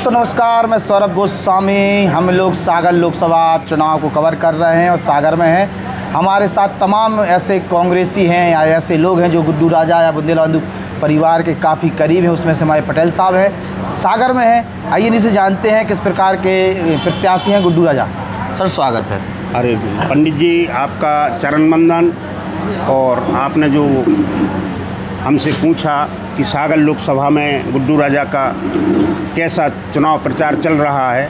दोस्तों नमस्कार, मैं सौरभ गोस्वामी। हम लोग सागर लोकसभा चुनाव को कवर कर रहे हैं और सागर में हैं। हमारे साथ तमाम ऐसे कांग्रेसी हैं या ऐसे लोग हैं जो गुड्डू राजा या बुंदेला बंधु परिवार के काफ़ी करीब हैं। उसमें से हमारे पटेल साहब हैं, सागर में हैं। आइए इनसे जानते हैं किस प्रकार के प्रत्याशी हैं गुड्डू राजा। सर स्वागत है। अरे पंडित जी, आपका चरण वंदन। और आपने जो हमसे पूछा कि सागर लोकसभा में गुड्डू राजा का कैसा चुनाव प्रचार चल रहा है।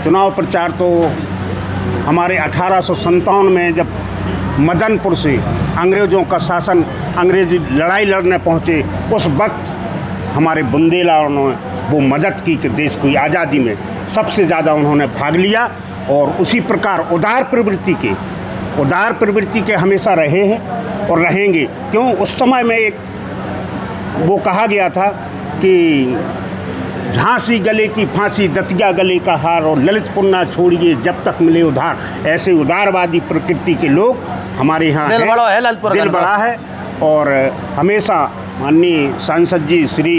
चुनाव प्रचार तो हमारे 1857 में जब मदनपुर से अंग्रेज़ों का शासन, अंग्रेज़ी लड़ाई लड़ने पहुँचे, उस वक्त हमारे बुंदेला ने वो मदद की कि देश की आज़ादी में सबसे ज़्यादा उन्होंने भाग लिया। और उसी प्रकार उदार प्रवृत्ति के हमेशा रहे हैं और रहेंगे। क्यों, उस समय में एक वो कहा गया था कि झांसी गले की फांसी, दतिया गले का हार, और ललितपुर ना छोड़िए जब तक मिले उधार। ऐसे उदारवादी प्रकृति के लोग हमारे यहाँ दिल बड़ा है, ललितपुर दिल बड़ा है। और हमेशा माननीय सांसद जी श्री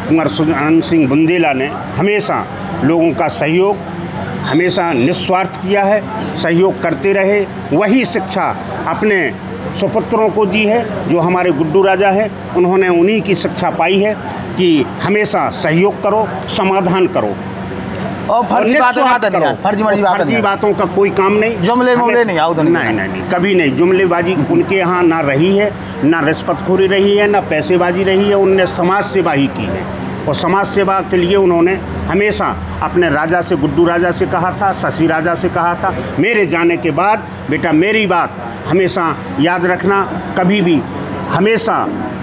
कुंवर सुजान सिंह बुंदेला ने हमेशा लोगों का सहयोग हमेशा निस्वार्थ किया है, सहयोग करते रहे। वही शिक्षा अपने सुपुत्रों को दी है जो हमारे गुड्डू राजा है। उन्होंने उन्हीं की शिक्षा पाई है कि हमेशा सहयोग करो, समाधान करो और फर्जी बातों का कोई काम नहीं, जुमले नहीं आओ तो नहीं, कभी नहीं। जुमलेबाजी उनके यहाँ ना रही है, ना रिश्वतखोरी रही है, ना पैसेबाजी रही है। उनने समाज सेवा ही की है और समाज सेवा के लिए उन्होंने हमेशा अपने राजा से, गुड्डू राजा से कहा था, शशि राजा से कहा था, मेरे जाने के बाद बेटा मेरी बात हमेशा याद रखना, कभी भी हमेशा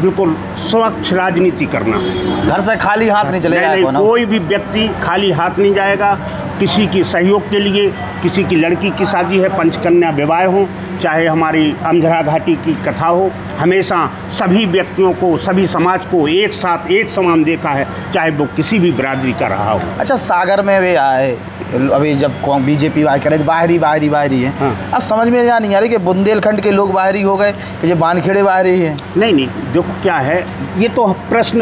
बिल्कुल स्वच्छ राजनीति करना। घर से खाली हाथ नहीं चलेगा। कोई भी व्यक्ति खाली हाथ नहीं जाएगा। किसी की सहयोग के लिए, किसी की लड़की की शादी है, पंचकन्या विवाह हो, चाहे हमारी अंजरा घाटी की कथा हो, हमेशा सभी व्यक्तियों को, सभी समाज को एक साथ एक समान देखा है, चाहे वो किसी भी बिरादरी का रहा हो। अच्छा, सागर में वे आए अभी जब बीजेपी करे बाहरी है। हाँ। अब समझ में नहीं आ रही कि बुंदेलखंड के लोग बाहरी हो गए कि जो बानखेड़े बाहरी है। नहीं, देखो क्या है, ये तो प्रश्न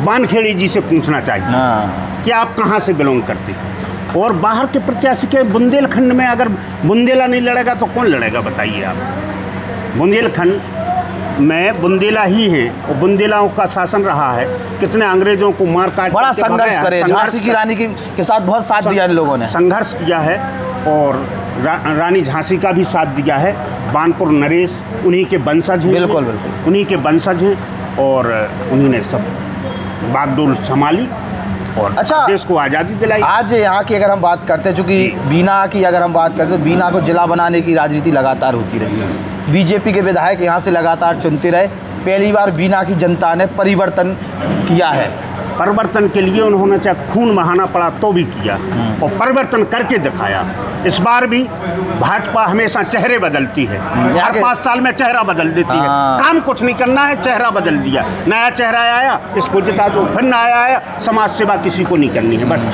बानखेड़ी जी से पूछना चाहिए। हाँ। कि आप कहाँ से बिलोंग करते हैं। और बाहर के प्रत्याशी के बुंदेलखंड में अगर बुंदेला नहीं लड़ेगा तो कौन लड़ेगा बताइए आप। बुंदेलखंड में बुंदेला ही है और बुंदेलाओं का शासन रहा है। कितने अंग्रेजों को मार काट बड़ा संघर्ष करे, झांसी की रानी के साथ बहुत साथ दिया इन लोगों ने, संघर्ष किया है। और रानी झांसी का भी साथ दिया है। बानपुर नरेश उन्हीं के वंशज हैं। बिल्कुल उन्हीं के वंशज हैं और उन्हीं ने सब बागडोर संभाली और अच्छा देश को आज़ादी दिलाई। आज यहाँ की अगर हम बात करते हैं, चूँकि बीना की अगर हम बात करते हैं, बीना को जिला बनाने की राजनीति लगातार होती रही है। बीजेपी के विधायक यहाँ से लगातार चुनते रहे। पहली बार बीना की जनता ने परिवर्तन किया है। परिवर्तन के लिए उन्होंने चाहे खून बहाना पड़ा तो भी किया और परिवर्तन करके दिखाया। इस बार भी भाजपा हमेशा चेहरे बदलती है, हर 5 साल में चेहरा बदल देती है। काम कुछ नहीं करना है, चेहरा बदल दिया, नया चेहरा आया, इसको जिता दो, फिर नया आया। समाज सेवा किसी को नहीं करनी है, बस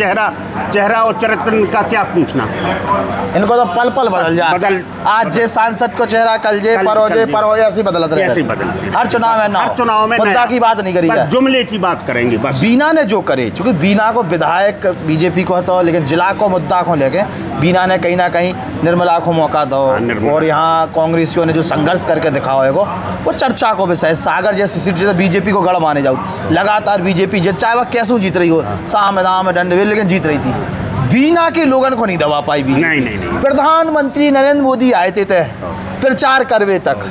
चेहरा और चरित्र का क्या पूछना। इनको तो पल पल बदल जाए। आज जे सांसद को चेहरा, कल जे परोजे ऐसे बदलत रहे। हर चुनाव में मुद्दा की बात नहीं करी, जुमले की बात करेंगे बस। बीना ने जो करे, चूँकि बीना को विधायक बीजेपी को तो, लेकिन जिला को मुद्दा को लेके बीना ने कहीं ना कहीं निर्मला को मौका दो। और यहाँ कांग्रेसियों ने जो संघर्ष करके दिखाओ है वो चर्चा को विषय। सागर जैसी सीट से बीजेपी को गढ़ माने जाओ, लगातार बीजेपी चाहे वह कैसे जीत रही हो, साम दाम दंड, लेकिन जीत रही थी। बीना के लोगन को नहीं दबा पाई बीजेपी। नहीं। प्रधानमंत्री नरेंद्र मोदी आए थे प्रचार करवे तक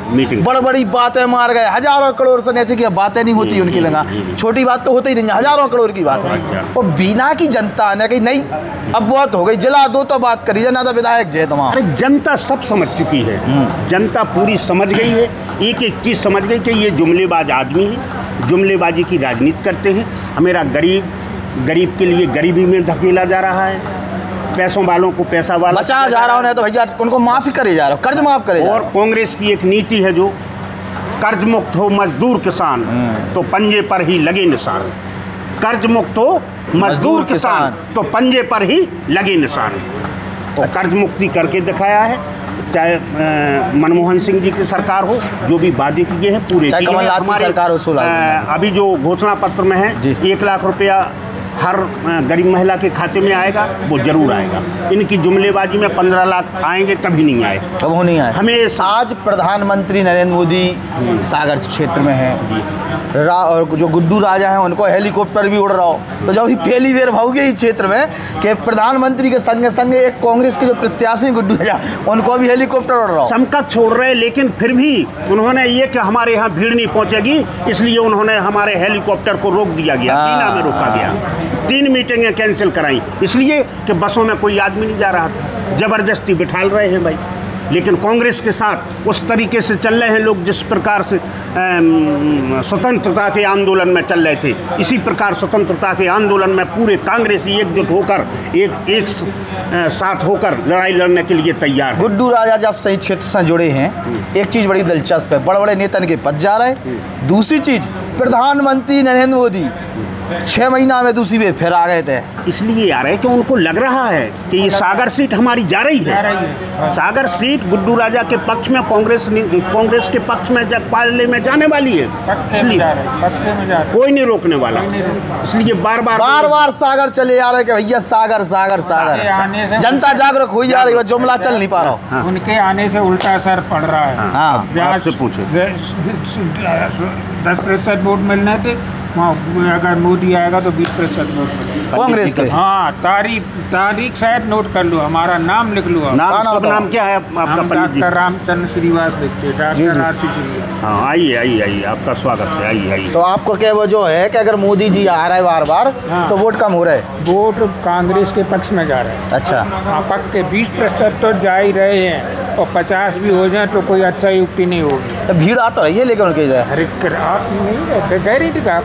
बड़ी बातें मार गए, हजारों करोड़ से ऐसी की बातें नहीं होती उनकी लगा। छोटी बात तो होती ही नहीं, हजारों करोड़ की बात है। और बीना की जनता ने कही नहीं, अब बहुत हो गई, जिला दो तो बात करिए ना, तो विधायक जे तुम। अरे जनता सब समझ चुकी है, जनता पूरी समझ गई है। एक चीज़ समझ गई कि ये जुमलेबाज आदमी है, जुमलेबाजी की राजनीति करते हैं। हमारा गरीब के लिए गरीबी में धकेला जा रहा है, पैसों वालों को पैसा वाला बचा जा रहा है, तो भैया उनको माफ़ी करे जा रहा, कर्ज माफ़ करे। और कांग्रेस की एक नीति है जो कर्ज मुक्त हो मजदूर किसान तो पंजे पर ही लगे निशान। कर्ज मुक्त हो मजदूर किसान तो पंजे पर ही लगे निशान। तो कर्ज मुक्ति करके दिखाया है। चाहे मनमोहन सिंह जी की सरकार हो, जो भी वादे किए हैं पूरे किए हैं। हमारी सरकार अभी जो घोषणा पत्र में है 1 लाख रुपया हर गरीब महिला के खाते में आएगा, वो जरूर आएगा। इनकी जुमलेबाजी में 15 लाख आएंगे, कभी नहीं आए, कब नहीं आए। हमें आज प्रधानमंत्री नरेंद्र मोदी सागर क्षेत्र में हैं, और जो गुड्डू राजा हैं उनको हेलीकॉप्टर भी उड़ रहा हो, तो जब ही पहली बार भागे इस क्षेत्र में कि प्रधानमंत्री के संगे संगे एक कांग्रेस के जो प्रत्याशी गुड्डू राजा उनको भी हेलीकॉप्टर उड़ रहा हो। समकक्ष छोड़ रहे, लेकिन फिर भी उन्होंने ये कि हमारे यहाँ भीड़ नहीं पहुँचेगी, इसलिए उन्होंने हमारे हेलीकॉप्टर को रोक दिया गया, बीना में रोका गया। 3 मीटिंगें कैंसिल कराई, इसलिए कि बसों में कोई आदमी नहीं जा रहा था, जबरदस्ती बिठाल रहे हैं भाई। लेकिन कांग्रेस के साथ उस तरीके से चल रहे हैं लोग जिस प्रकार से स्वतंत्रता के आंदोलन में चल रहे थे, इसी प्रकार स्वतंत्रता के आंदोलन में पूरे कांग्रेसी एकजुट होकर एक साथ होकर लड़ाई लड़ने के लिए तैयार। गुड्डू राजा जब सही क्षेत्र से जुड़े हैं, एक चीज़ बड़ी दिलचस्प है, बड़े बड़े नेता के पद जा रहे। दूसरी चीज़, प्रधानमंत्री नरेंद्र मोदी 6 महीना में दूसरी बार फिर आ गए थे। इसलिए आ रहे कि उनको लग रहा है कि ये सागर सीट हमारी जा रही है। सागर सीट गुड्डू राजा के पक्ष में, कांग्रेस के पक्ष में जब पार्ले में जाने वाली है, इसलिए कोई नहीं रोकने वाला। इसलिए बार बार सागर चले आ रहे कि भैया सागर सागर सागर, जनता जागरूक हो जा रही है, जुमला चल नहीं पा रहा। हाँ। उनके आने से उल्टा असर पड़ रहा है। हाँ, आपसे पूछे 10% वोट मिलने थे, अगर मोदी आएगा तो 20% वोट मिलेगा कांग्रेस के। हाँ, तारीख शायद नोट कर लो, हमारा नाम लिख लो। नाम क्या है आपका? डॉक्टर रामचंद्र श्रीवास लिखते, डॉक्टर आरसी श्रीवास। हाँ, आइए, आपका स्वागत है, आइए। तो आपको क्या वो जो है कि अगर मोदी जी आ रहा है बार बार, हाँ, तो वोट कम हो रहा है? वोट कांग्रेस के पक्ष में जा रहे हैं। अच्छा, पक्ष के 20% तो जा ही रहे हैं, और 50 भी हो जाए तो कोई अच्छा युक्ति नहीं होगी। तो भीड़ आ तो रही है, लेकिन उनके इधर आप नहीं रहते, कह रही थी आप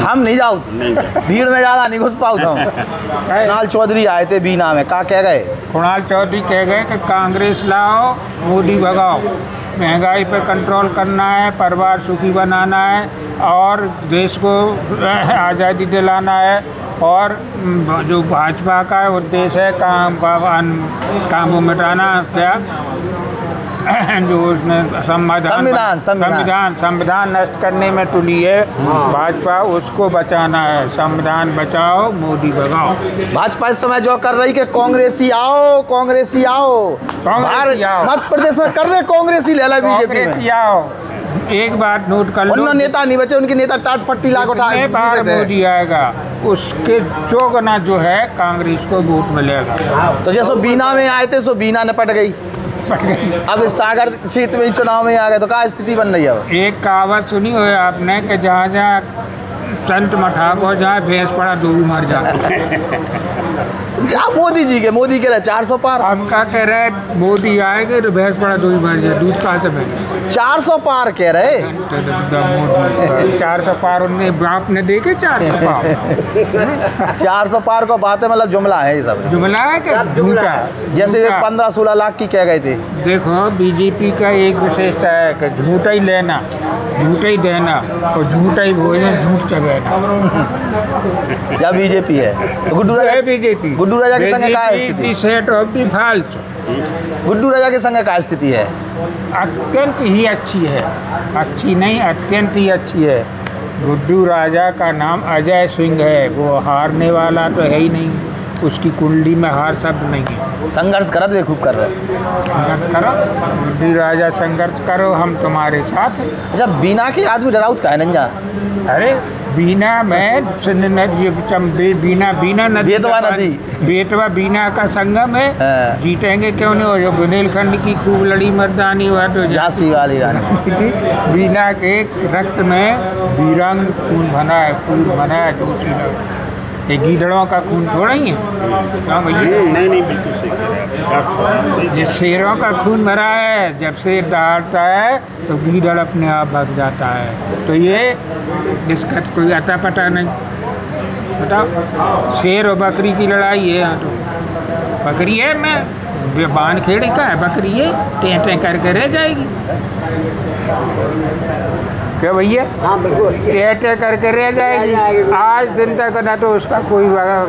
हम नहीं जाओ, भीड़ में ज़्यादा नहीं घुस पाऊ था। कुणाल चौधरी आए थे बीना में, कहा कह गए? कुणाल चौधरी कह गए कि कांग्रेस लाओ, मोदी भगाओ, महंगाई पे कंट्रोल करना है, परिवार सुखी बनाना है, और देश को आज़ादी दिलाना है, और जो भाजपा का उद्देश्य है कामों मिटाना, क्या जो उसने संविधान नष्ट करने में तुली है भाजपा, उसको बचाना है। संविधान बचाओ, मोदी भगाओ। भाजपा इस समय जो कर रही कि कांग्रेसी आओ, कांग्रेसी आओ, मध्य प्रदेश में कर रहे कांग्रेसी ले ला, बीजेपी में आओ। एक बात नोट कर लो, उन नेता नहीं बचे, उनके नेता टाट पट्टी लाख उठा। मोदी आएगा उसके चौगुना जो है कांग्रेस को वोट मिलेगा। तो जैसे बीना में आए थे, सो बीना ने पट गई। अब इस सागर क्षेत्र में चुनाव में आ गए, तो क्या स्थिति बन रही है अब? एक कहावत सुनी हो आपने कि जहाँ जहाँ संत मठा को जाए भैंस पड़ा दो भी मर जाता। मोदी जी के, मोदी कह रहे 400 पार, हम क्या कह रहे, मोदी आएंगे तो भैंस पड़ा दो ही मर जाए, दूध कहाँ से मिले? 400 पार कह रहे। 400 पार उनने बाप ने देखे 400 पार। 400 पार को बात है, मतलब जुमला है ये सब, जुमला है क्या झूठा? जैसे 15-16 लाख की कह गए थे। देखो, बीजेपी का एक विशेषता है कि झूठा ही लेना, झूठा ही देना, और झूठा ही भोजन, झूठ चबेना। या बीजेपी है तो गुड्डू राजा, बीजेपी गुड्डू राजा के संग क्या स्थिति? Set off the falls. Guddu Raja के संग क्या स्थिति है? अत्यंत ही अच्छी है, अच्छी नहीं, अत्यंत ही अच्छी है। गुड्डू राजा का नाम अजय सिंह है, वो हारने वाला तो है ही नहीं, उसकी कुंडली में हार शब्द नहीं है। संघर्ष करत वे खूब कर रहे, संघर्ष करो गुड्डू राजा, संघर्ष करो, हम तुम्हारे साथ हैं। अच्छा, बीना के आदमी डराउत का है नंजा? अरे बीना में बीना नदी, बेतवा बीना का संगम है। जीतेंगे क्यों नहीं? हो जो बुंदेलखंड की खूब लड़ी मर्दानी हुआ तो झांसी वाली रानी। बीना के रक्त में बीरंग खून भरा है, खून भरा है। दूसरी ये गीदड़ों का खून थोड़ा ही है, नहीं बिल्कुल सही। ये शेरों का खून भरा है, जब शेर दहाड़ता है तो गीदड़ अपने आप भाग जाता है। तो ये इसका कोई अता पता नहीं। बताओ, शेर और बकरी की लड़ाई है यहाँ। तो बकरी है, मैं बांध खेड़े का है, बकरी है, टें टें करके रह जाएगी। क्या भैया? हाँ बिल्कुल। टह करके रह जाएगी। आज दिन तक न तो उसका कोई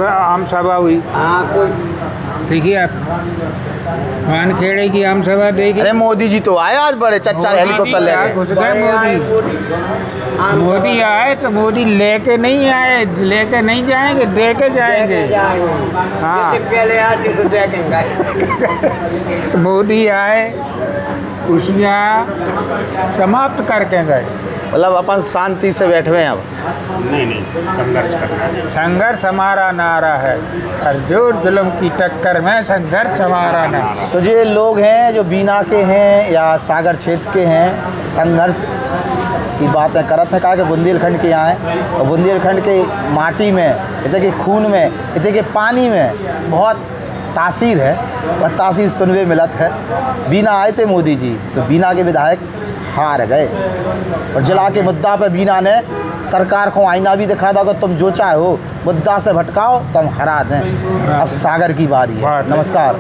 आम सभा हुई। हाँ कोई देखिए मानखेड़े की आम सभा देखिए। अरे मोदी जी तो आए आज, बड़े चच्चा हेलीकॉप्टर लेके। घुस गए मोदी आए तो मोदी लेके नहीं आए, लेके नहीं जाएंगे, दे के जाएंगे। हाँ पहले आज तो देखेंगे। मोदी आए खुशियाँ समाप्त करके गए। मतलब अपन शांति से बैठे हैं अब। नहीं संघर्ष करना है। संघर्ष हमारा नारा है, और जोर जुल्म की टक्कर में संघर्ष हमारा नारा। तो ये लोग हैं जो बीना के हैं या सागर क्षेत्र के हैं, संघर्ष की बातें करत है। कहा कि बुंदेलखंड के यहाँ है, और बुंदेलखंड के माटी में, इतने के खून में, इतने के पानी में बहुत तासीर है, और तासीर सुनवे मिलत है। बीना आए थे मोदी जी, तो बीना के विधायक हार गए, और जिला के मुद्दा पे बीना ने सरकार को आईना भी दिखा दो कि तुम जो चाहो मुद्दा से भटकाओ, तुम हरा दें। अब सागर की बारी है। नमस्कार।